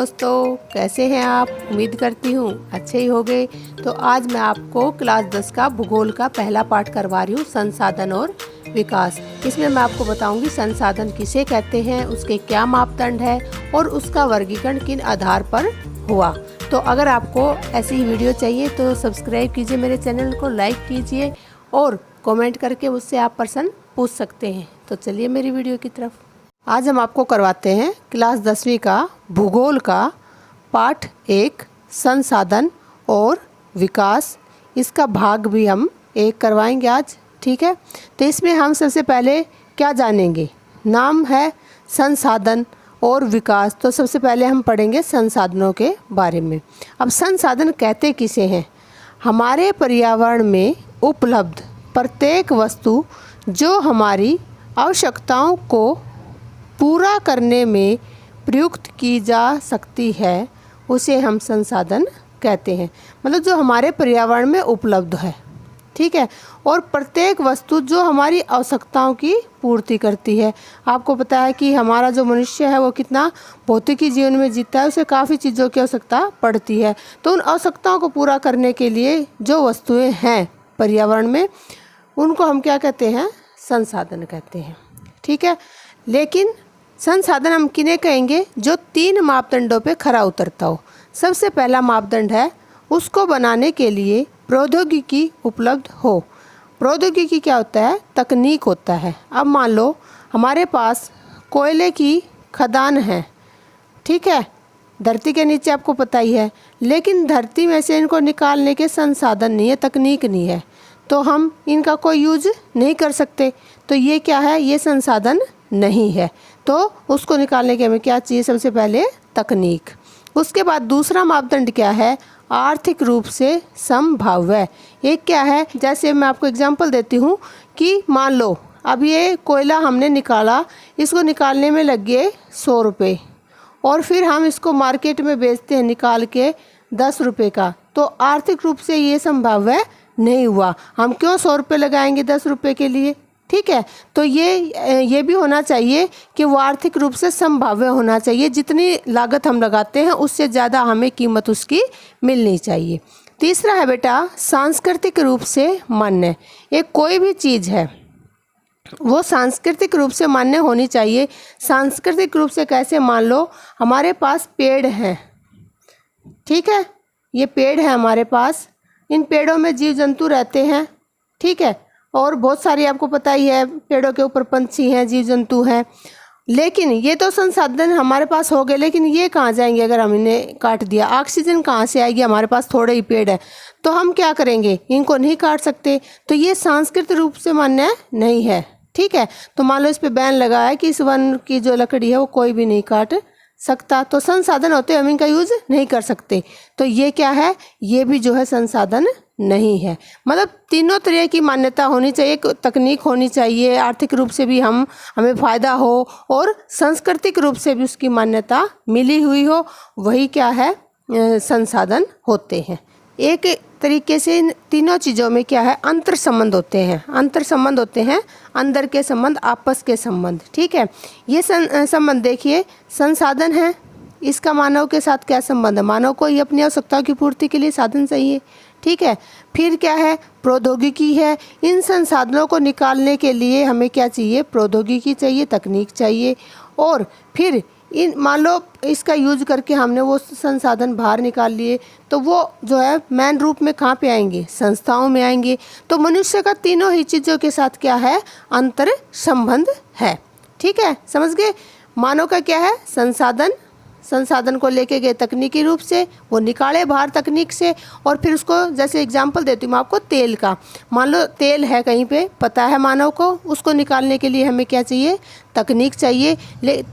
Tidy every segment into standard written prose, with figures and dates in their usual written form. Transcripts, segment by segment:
दोस्तों, कैसे हैं आप? उम्मीद करती हूँ अच्छे ही होंगे। तो आज मैं आपको क्लास 10 का भूगोल का पहला पाठ करवा रही हूँ, संसाधन और विकास। इसमें मैं आपको बताऊंगी संसाधन किसे कहते हैं, उसके क्या मापदंड है और उसका वर्गीकरण किन आधार पर हुआ। तो अगर आपको ऐसी ही वीडियो चाहिए तो सब्सक्राइब कीजिए मेरे चैनल को, लाइक कीजिए और कमेंट करके मुझसे आप प्रश्न पूछ सकते हैं। तो चलिए मेरी वीडियो की तरफ। आज हम आपको करवाते हैं क्लास 10वीं का भूगोल का पाठ 1 संसाधन और विकास। इसका भाग भी हम 1 करवाएंगे आज, ठीक है। तो इसमें हम सबसे पहले क्या जानेंगे, नाम है संसाधन और विकास। तो सबसे पहले हम पढ़ेंगे संसाधनों के बारे में। अब संसाधन कहते किसे हैं? हमारे पर्यावरण में उपलब्ध प्रत्येक वस्तु जो हमारी आवश्यकताओं को पूरा करने में प्रयुक्त की जा सकती है, उसे हम संसाधन कहते हैं। मतलब जो हमारे पर्यावरण में उपलब्ध है, ठीक है। और प्रत्येक वस्तु जो हमारी आवश्यकताओं की पूर्ति करती है। आपको पता है कि हमारा जो मनुष्य है वो कितना भौतिकी जीवन में जीता है, उसे काफ़ी चीज़ों की आवश्यकता पड़ती है। तो उन आवश्यकताओं को पूरा करने के लिए जो वस्तुएं हैं पर्यावरण में, उनको हम क्या कहते हैं? संसाधन कहते हैं, ठीक है। लेकिन संसाधन हम किन्हें कहेंगे? जो 3 मापदंडों पे खरा उतरता हो। सबसे पहला मापदंड है उसको बनाने के लिए प्रौद्योगिकी उपलब्ध हो। प्रौद्योगिकी क्या होता है? तकनीक होता है। अब मान लो हमारे पास कोयले की खदान है, ठीक है, धरती के नीचे, आपको पता ही है। लेकिन धरती में से इनको निकालने के संसाधन नहीं है, तकनीक नहीं है, तो हम इनका कोई यूज नहीं कर सकते। तो ये क्या है? ये संसाधन नहीं है। तो उसको निकालने के हमें क्या चाहिए? सबसे पहले तकनीक। उसके बाद दूसरा मापदंड क्या है? आर्थिक रूप से संभाव्य। एक क्या है? जैसे मैं आपको एग्जांपल देती हूँ कि मान लो अब ये कोयला हमने निकाला, इसको निकालने में लग गए 100 रुपये और फिर हम इसको मार्केट में बेचते हैं निकाल के 10 रुपये का। तो आर्थिक रूप से ये संभाव्य नहीं हुआ। हम क्यों 100 रुपये लगाएंगे 10 रुपये के लिए, ठीक है। तो ये भी होना चाहिए कि वो आर्थिक रूप से संभाव्य होना चाहिए। जितनी लागत हम लगाते हैं उससे ज़्यादा हमें कीमत उसकी मिलनी चाहिए। तीसरा है बेटा सांस्कृतिक रूप से मान्य। एक कोई भी चीज़ है वो सांस्कृतिक रूप से मान्य होनी चाहिए। सांस्कृतिक रूप से कैसे? मान लो हमारे पास पेड़ हैं, ठीक है, ये पेड़ है हमारे पास, इन पेड़ों में जीव जंतु रहते हैं, ठीक है, और बहुत सारी आपको पता ही है पेड़ों के ऊपर पंछी हैं, जीव जंतु हैं। लेकिन ये तो संसाधन हमारे पास हो गए, लेकिन ये कहाँ जाएंगे अगर हम इन्हें काट दिया? ऑक्सीजन कहाँ से आएगी? हमारे पास थोड़े ही पेड़ है, तो हम क्या करेंगे? इनको नहीं काट सकते। तो ये सांस्कृतिक रूप से मान्य नहीं है, ठीक है। तो मान लो इस पे बैन लगा है कि इस वन की जो लकड़ी है वो कोई भी नहीं काट सकता। तो संसाधन होते हम इनका यूज नहीं कर सकते। तो ये क्या है? ये भी जो है संसाधन नहीं है। मतलब तीनों तरह की मान्यता होनी चाहिए। तकनीक होनी चाहिए, आर्थिक रूप से भी हमें फ़ायदा हो और सांस्कृतिक रूप से भी उसकी मान्यता मिली हुई हो, वही क्या है? संसाधन होते हैं। एक तरीके से इन तीनों चीज़ों में क्या है? अंतर संबंध होते हैं। अंतर संबंध होते हैं अंदर के संबंध, आपस के संबंध, ठीक है। ये संबंध देखिए, संसाधन है, इसका मानव के साथ क्या संबंध है? मानव को ही अपनी आवश्यकताओं की पूर्ति के लिए साधन चाहिए, ठीक है। फिर क्या है? प्रौद्योगिकी है। इन संसाधनों को निकालने के लिए हमें क्या चाहिए? प्रौद्योगिकी चाहिए, तकनीक चाहिए। और फिर इन मान लो इसका यूज करके हमने वो संसाधन बाहर निकाल लिए, तो वो जो है मेन रूप में कहाँ पे आएंगे? संस्थाओं में आएंगे। तो मनुष्य का तीनों ही चीज़ों के साथ क्या है? अंतर संबंध है, ठीक है। समझ गए? मानव का क्या है? संसाधन को लेके गए तकनीकी रूप से, वो निकाले बाहर तकनीक से, और फिर उसको, जैसे एग्जांपल देती हूँ मैं आपको तेल का। मान लो तेल है कहीं पे, पता है मानव को, उसको निकालने के लिए हमें क्या चाहिए? तकनीक चाहिए।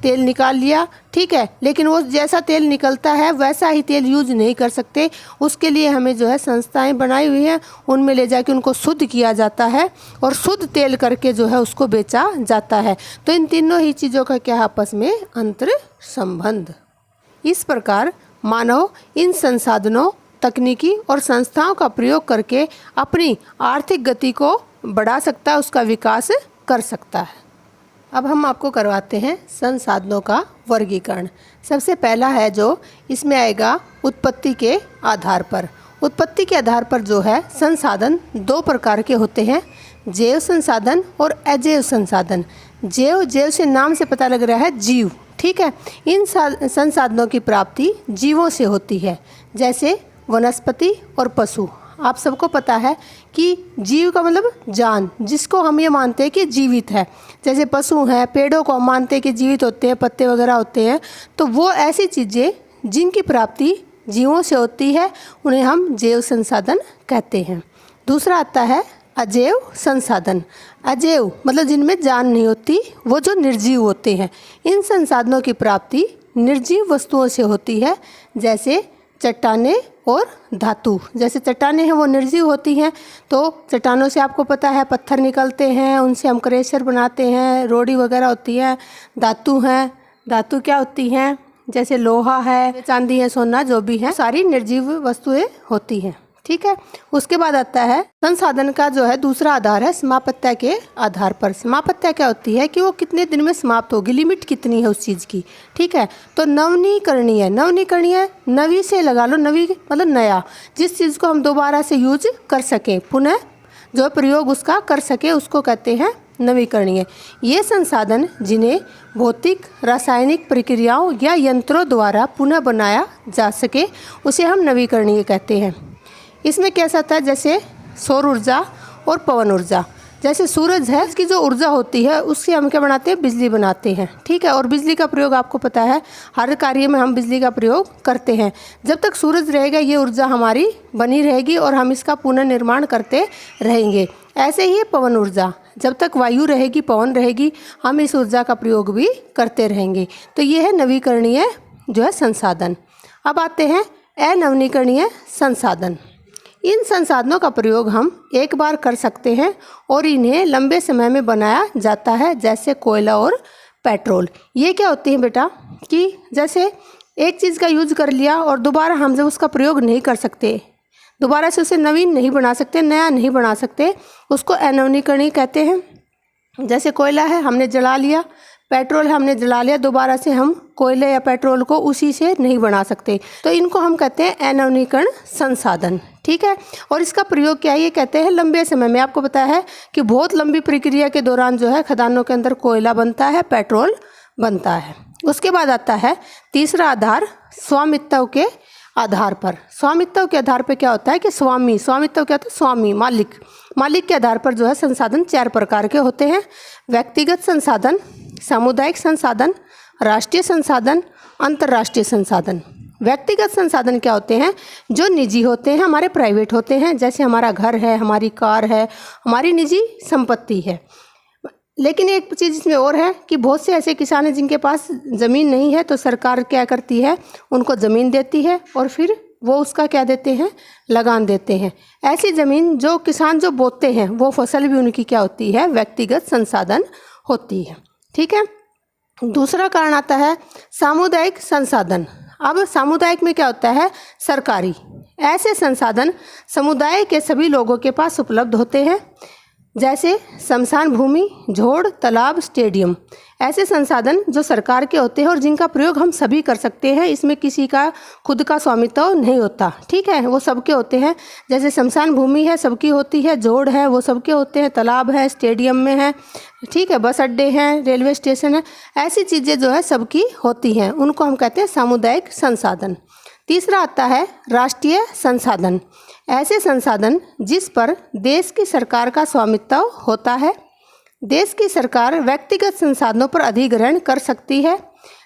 तेल निकाल लिया, ठीक है, लेकिन वो जैसा तेल निकलता है वैसा ही तेल यूज नहीं कर सकते। उसके लिए हमें जो है संस्थाएं बनाई हुई हैं, उनमें ले जाके उनको शुद्ध किया जाता है और शुद्ध तेल करके जो है उसको बेचा जाता है। तो इन तीनों ही चीज़ों का क्या आपस में? अंतर संबंध। इस प्रकार मानव इन संसाधनों, तकनीकी और संस्थाओं का प्रयोग करके अपनी आर्थिक गति को बढ़ा सकता है, उसका विकास कर सकता है। अब हम आपको करवाते हैं संसाधनों का वर्गीकरण। सबसे पहला है जो इसमें आएगा उत्पत्ति के आधार पर। उत्पत्ति के आधार पर जो है संसाधन दो प्रकार के होते हैं, जैव संसाधन और अजैव संसाधन। जैव से नाम से पता लग रहा है जीव, ठीक है। इन संसाधनों की प्राप्ति जीवों से होती है, जैसे वनस्पति और पशु। आप सबको पता है कि जीव का मतलब जान, जिसको हम ये मानते हैं कि जीवित है। जैसे पशु हैं, पेड़ों को हम मानते हैं कि जीवित होते हैं, पत्ते वगैरह होते हैं। तो वो ऐसी चीज़ें जिनकी प्राप्ति जीवों से होती है उन्हें हम जैव संसाधन कहते हैं। दूसरा आता है अजैव संसाधन। अजैव मतलब जिनमें जान नहीं होती, वो जो निर्जीव होते हैं। इन संसाधनों की प्राप्ति निर्जीव वस्तुओं से होती है, जैसे चट्टानें और धातु। जैसे चट्टानें हैं वो निर्जीव होती हैं, तो चट्टानों से आपको पता है पत्थर निकलते हैं, उनसे हम क्रेशर बनाते हैं, रोड़ी वगैरह होती है। धातु हैं, धातु क्या होती हैं, जैसे लोहा है, चांदी है, सोना, जो भी है, सारी निर्जीव वस्तुएं होती हैं, ठीक है। उसके बाद आता है संसाधन का जो है दूसरा आधार है समाप्यता के आधार पर। समाप्यता क्या होती है कि वो कितने दिन में समाप्त होगी, लिमिट कितनी है उस चीज़ की, ठीक है। तो नवीकरणीय, नवीकरणीय नवी से लगा लो, नवी मतलब नया, जिस चीज़ को हम दोबारा से यूज कर सकें, पुनः जो प्रयोग उसका कर सके, उसको कहते हैं नवीकरणीय। ये संसाधन जिन्हें भौतिक रासायनिक प्रक्रियाओं या यंत्रों द्वारा पुनः बनाया जा सके, उसे हम नवीकरणीय कहते हैं। इसमें कैसा था, जैसे सौर ऊर्जा और पवन ऊर्जा। जैसे सूरज है, इसकी जो ऊर्जा होती है उससे हम क्या बनाते हैं, बिजली बनाते हैं, ठीक है। और बिजली का प्रयोग आपको पता है हर कार्य में हम बिजली का प्रयोग करते हैं। जब तक सूरज रहेगा ये ऊर्जा हमारी बनी रहेगी और हम इसका पुनर्निर्माण करते रहेंगे। ऐसे ही पवन ऊर्जा, जब तक वायु रहेगी, पवन रहेगी, हम इस ऊर्जा का प्रयोग भी करते रहेंगे। तो ये है नवीकरणीय जो है संसाधन। अब आते हैं अनवीकरणीय संसाधन। इन संसाधनों का प्रयोग हम एक बार कर सकते हैं और इन्हें लंबे समय में बनाया जाता है, जैसे कोयला और पेट्रोल। ये क्या होती है बेटा कि जैसे एक चीज़ का यूज कर लिया और दोबारा हम जब उसका प्रयोग नहीं कर सकते, दोबारा से उसे नवीन नहीं बना सकते, नया नहीं बना सकते, उसको अनवीकरणीय कहते हैं। जैसे कोयला है, हमने जला लिया, पेट्रोल हमने जला लिया, दोबारा से हम कोयले या पेट्रोल को उसी से नहीं बना सकते, तो इनको हम कहते हैं अनवीकरण संसाधन, ठीक है। और इसका प्रयोग क्या है, ये कहते हैं लंबे समय में। आपको पता है कि बहुत लंबी प्रक्रिया के दौरान जो है खदानों के अंदर कोयला बनता है, पेट्रोल बनता है। उसके बाद आता है तीसरा आधार स्वामित्व के आधार पर। स्वामित्व के आधार पर क्या होता है कि स्वामित्व क्या होता है, स्वामी, मालिक के आधार पर जो है संसाधन चार प्रकार के होते हैं। व्यक्तिगत संसाधन, सामुदायिक संसाधन, राष्ट्रीय संसाधन, अंतर्राष्ट्रीय संसाधन। व्यक्तिगत संसाधन क्या होते हैं, जो निजी होते हैं, हमारे प्राइवेट होते हैं, जैसे हमारा घर है, हमारी कार है, हमारी निजी संपत्ति है। लेकिन एक चीज़ इसमें और है कि बहुत से ऐसे किसान हैं जिनके पास ज़मीन नहीं है, तो सरकार क्या करती है, उनको ज़मीन देती है और फिर वो उसका क्या देते हैं, लगान देते हैं। ऐसी ज़मीन जो किसान जो बोते हैं, वो फसल भी उनकी क्या होती है, व्यक्तिगत संसाधन होती है, ठीक है। दूसरा कारण आता है सामुदायिक संसाधन। अब सामुदायिक में क्या होता है, सरकारी। ऐसे संसाधन समुदाय के सभी लोगों के पास उपलब्ध होते हैं, जैसे शमशान भूमि, झोड़, तालाब, स्टेडियम। ऐसे संसाधन जो सरकार के होते हैं और जिनका प्रयोग हम सभी कर सकते हैं, इसमें किसी का खुद का स्वामित्व नहीं होता, ठीक है, वो सबके होते हैं। जैसे शमशान भूमि है, सबकी होती है, जोड़ है, वो सबके होते हैं, तालाब है, स्टेडियम में है, ठीक है, बस अड्डे हैं, रेलवे स्टेशन है, ऐसी चीज़ें जो है सबकी होती हैं, उनको हम कहते हैं सामुदायिक संसाधन। तीसरा आता है राष्ट्रीय संसाधन। ऐसे संसाधन जिस पर देश की सरकार का स्वामित्व होता है। देश की सरकार व्यक्तिगत संसाधनों पर अधिग्रहण कर सकती है।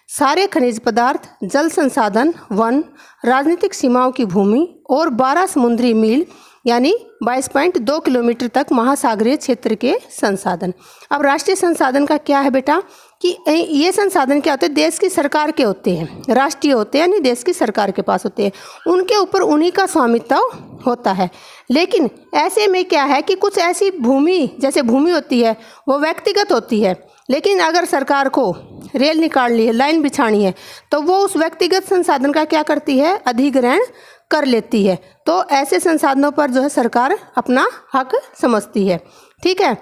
सारे खनिज पदार्थ, जल संसाधन, वन, राजनीतिक सीमाओं की भूमि और 12 समुद्री मील यानी 22.2 किलोमीटर तक महासागरीय क्षेत्र के संसाधन। अब राष्ट्रीय संसाधन का क्या है बेटा कि ये संसाधन क्या होते हैं, देश की सरकार के होते हैं, राष्ट्रीय होते हैं यानी देश की सरकार के पास होते हैं, उनके ऊपर उन्हीं का स्वामित्व होता है। लेकिन ऐसे में क्या है कि कुछ ऐसी भूमि, जैसे भूमि होती है वो व्यक्तिगत होती है, लेकिन अगर सरकार को रेल निकालनी है, लाइन बिछानी है, तो वो उस व्यक्तिगत संसाधन का क्या करती है, अधिग्रहण कर लेती है। तो ऐसे संसाधनों पर जो है सरकार अपना हक समझती है, ठीक है।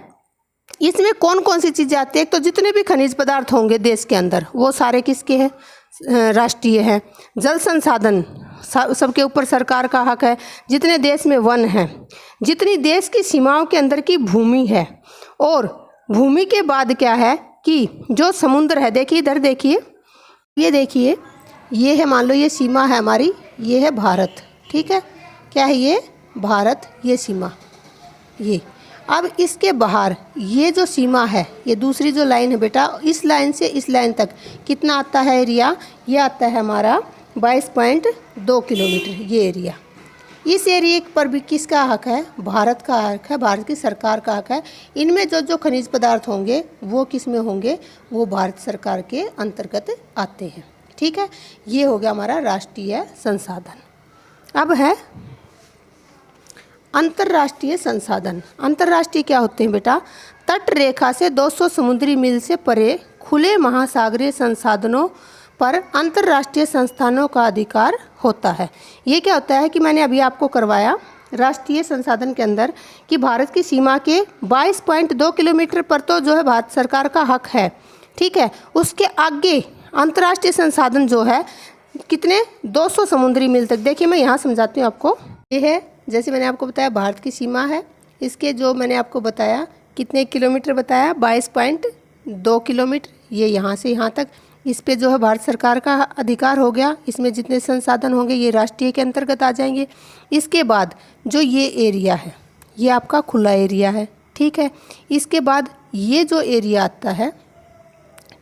इसमें कौन कौन सी चीज़ें आती है, तो जितने भी खनिज पदार्थ होंगे देश के अंदर वो सारे किसके हैं, राष्ट्रीय है। जल संसाधन सबके ऊपर सरकार का हक है। जितने देश में वन हैं, जितनी देश की सीमाओं के अंदर की भूमि है, और भूमि के बाद क्या है कि जो समुद्र है, देखिए इधर देखिए, ये देखिए, ये है, मान लो ये सीमा है हमारी, ये है भारत, ठीक है, क्या है ये भारत, ये सीमा, ये। अब इसके बाहर ये जो सीमा है, ये दूसरी जो लाइन है बेटा, इस लाइन से इस लाइन तक कितना आता है एरिया, ये आता है हमारा 22.2 किलोमीटर, ये एरिया। इस एरिया पर भी किसका हक है, भारत का हक है, भारत की सरकार का हक है। इनमें जो जो खनिज पदार्थ होंगे वो किस में होंगे, वो भारत सरकार के अंतर्गत आते हैं, ठीक है। ये हो गया हमारा राष्ट्रीय संसाधन। अब है अंतर्राष्ट्रीय संसाधन। अंतर्राष्ट्रीय क्या होते हैं बेटा, तट रेखा से 200 समुद्री मील से परे खुले महासागरीय संसाधनों पर अंतर्राष्ट्रीय संस्थानों का अधिकार होता है। ये क्या होता है कि मैंने अभी आपको करवाया राष्ट्रीय संसाधन के अंदर कि भारत की सीमा के 22.2 किलोमीटर पर तो जो है भारत सरकार का हक है, ठीक है। उसके आगे अंतर्राष्ट्रीय संसाधन जो है कितने, 200 समुद्री मील तक। देखिए मैं यहाँ समझाती हूँ आपको। ये है, जैसे मैंने आपको बताया भारत की सीमा है, इसके जो मैंने आपको बताया कितने किलोमीटर बताया, 22.2 किलोमीटर, ये यहाँ से यहाँ तक। इस पे जो है भारत सरकार का अधिकार हो गया। इसमें जितने संसाधन होंगे ये राष्ट्रीय के अंतर्गत आ जाएंगे। इसके बाद जो ये एरिया है, ये आपका खुला एरिया है, ठीक है। इसके बाद ये जो एरिया आता है,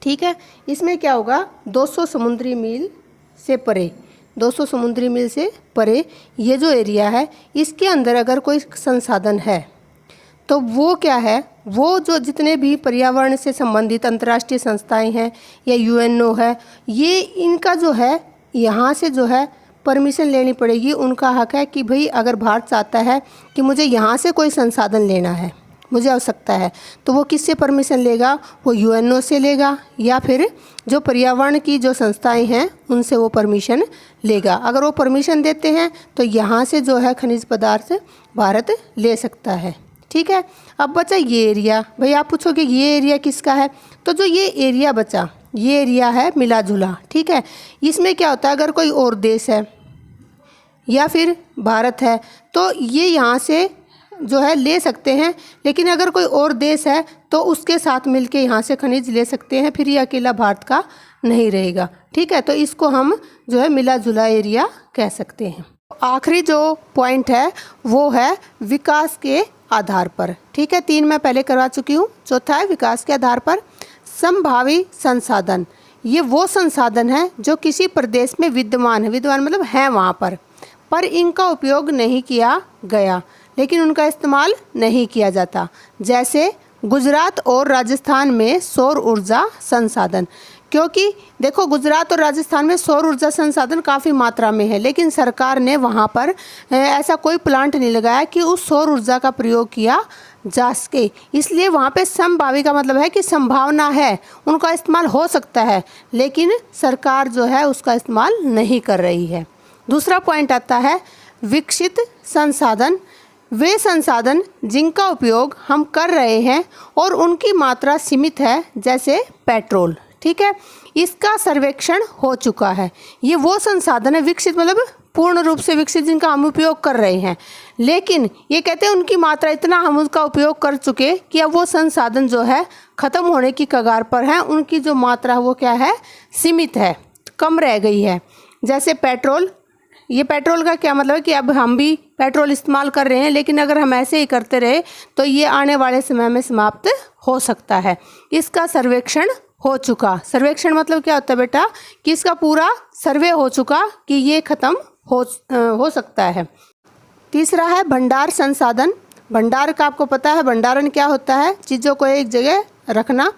ठीक है, इसमें क्या होगा, 200 समुद्री मील से परे, 200 समुद्री मील से परे ये जो एरिया है, इसके अंदर अगर कोई संसाधन है तो वो क्या है, वो जो जितने भी पर्यावरण से संबंधित अंतर्राष्ट्रीय संस्थाएं हैं या यूएनओ है, ये इनका जो है यहाँ से जो है परमिशन लेनी पड़ेगी। उनका हक है कि भाई अगर भारत चाहता है कि मुझे यहाँ से कोई संसाधन लेना है, मुझे आवश्यकता है, तो वो किससे परमिशन लेगा, वो यूएनओ से लेगा या फिर जो पर्यावरण की जो संस्थाएं हैं उनसे वो परमिशन लेगा। अगर वो परमिशन देते हैं तो यहाँ से जो है खनिज पदार्थ भारत ले सकता है, ठीक है। अब बचा ये एरिया। भाई आप पूछोगे ये एरिया किसका है, तो जो ये एरिया बचा, ये एरिया है मिला जुला, ठीक है। इसमें क्या होता है, अगर कोई और देश है या फिर भारत है तो ये यहाँ से जो है ले सकते हैं, लेकिन अगर कोई और देश है तो उसके साथ मिलके यहाँ से खनिज ले सकते हैं, फिर ये अकेला भारत का नहीं रहेगा, ठीक है। तो इसको हम जो है मिला जुला एरिया कह सकते हैं। आखिरी जो पॉइंट है वो है विकास के आधार पर, ठीक है। 3 मैं पहले करवा चुकी हूँ। चौथा है विकास के आधार पर संभावी संसाधन। ये वो संसाधन है जो किसी प्रदेश में विद्यमान है, विद्यमान मतलब है वहाँ पर इनका उपयोग नहीं किया गया, लेकिन उनका इस्तेमाल नहीं किया जाता। जैसे गुजरात और राजस्थान में सौर ऊर्जा संसाधन, क्योंकि देखो गुजरात और राजस्थान में सौर ऊर्जा संसाधन काफ़ी मात्रा में है, लेकिन सरकार ने वहाँ पर ऐसा कोई प्लांट नहीं लगाया कि उस सौर ऊर्जा का प्रयोग किया जा सके। इसलिए वहाँ पे संभावी का मतलब है कि संभावना है, उनका इस्तेमाल हो सकता है, लेकिन सरकार जो है उसका इस्तेमाल नहीं कर रही है। दूसरा पॉइंट आता है विकसित संसाधन। वे संसाधन जिनका उपयोग हम कर रहे हैं और उनकी मात्रा सीमित है, जैसे पेट्रोल, ठीक है। इसका सर्वेक्षण हो चुका है। ये वो संसाधन है, विकसित मतलब पूर्ण रूप से विकसित, जिनका हम उपयोग कर रहे हैं, लेकिन ये कहते हैं उनकी मात्रा इतना हम उसका उपयोग कर चुके कि अब वो संसाधन जो है ख़त्म होने की कगार पर हैं। उनकी जो मात्रा वो क्या है, सीमित है, कम रह गई है। जैसे पेट्रोल, ये पेट्रोल का क्या मतलब है कि अब हम भी पेट्रोल इस्तेमाल कर रहे हैं, लेकिन अगर हम ऐसे ही करते रहे तो ये आने वाले समय में समाप्त हो सकता है। इसका सर्वेक्षण हो चुका। सर्वेक्षण मतलब क्या होता है बेटा, कि इसका पूरा सर्वे हो चुका कि ये ख़त्म हो सकता है। तीसरा है भंडार संसाधन। भंडार का आपको पता है, भंडारण क्या होता है, चीज़ों को एक जगह रखना।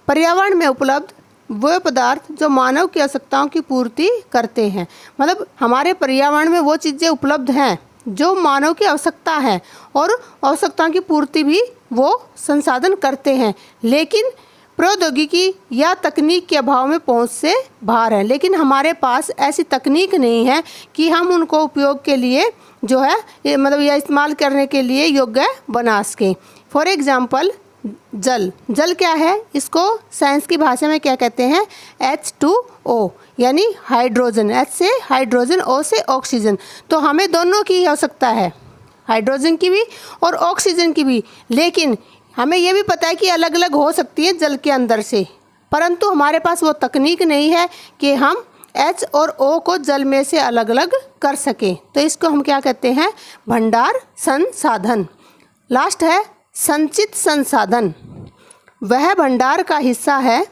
पर्यावरण में उपलब्ध वो पदार्थ जो मानव की आवश्यकताओं की पूर्ति करते हैं, मतलब हमारे पर्यावरण में वो चीज़ें उपलब्ध हैं जो मानव की आवश्यकता है और आवश्यकताओं की पूर्ति भी वो संसाधन करते हैं, लेकिन प्रौद्योगिकी या तकनीक के अभाव में पहुंच से बाहर है। लेकिन हमारे पास ऐसी तकनीक नहीं है कि हम उनको उपयोग के लिए जो है मतलब या इस्तेमाल करने के लिए योग्य बना सकें। फॉर एग्जाम्पल जल क्या है, इसको साइंस की भाषा में क्या कहते हैं, H2O O यानी हाइड्रोजन, H से हाइड्रोजन, O से ऑक्सीजन। तो हमें दोनों की आवश्यकता है, हाइड्रोजन की भी और ऑक्सीजन की भी। लेकिन हमें ये भी पता है कि अलग अलग हो सकती है जल के अंदर से, परंतु हमारे पास वो तकनीक नहीं है कि हम H और O को जल में से अलग अलग कर सकें। तो इसको हम क्या कहते हैं, भंडार संसाधन। लास्ट है संचित संसाधन। वह भंडार का हिस्सा है,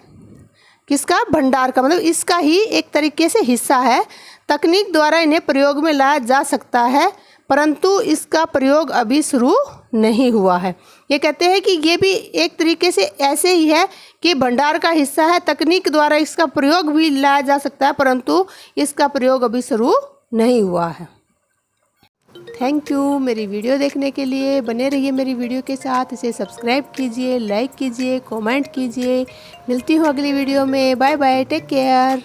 किसका, भंडार का, मतलब इसका ही एक तरीके से हिस्सा है। तकनीक द्वारा इन्हें प्रयोग में लाया जा सकता है, परंतु इसका प्रयोग अभी शुरू नहीं हुआ है। ये कहते हैं कि ये भी एक तरीके से ऐसे ही है कि भंडार का हिस्सा है, तकनीक द्वारा इसका प्रयोग भी लाया जा सकता है, परंतु इसका प्रयोग अभी शुरू नहीं हुआ है। थैंक यू मेरी वीडियो देखने के लिए। बने रहिए मेरी वीडियो के साथ, इसे सब्सक्राइब कीजिए, लाइक कीजिए, कमेंट कीजिए। मिलती हूँ अगली वीडियो में। Bye bye, take care.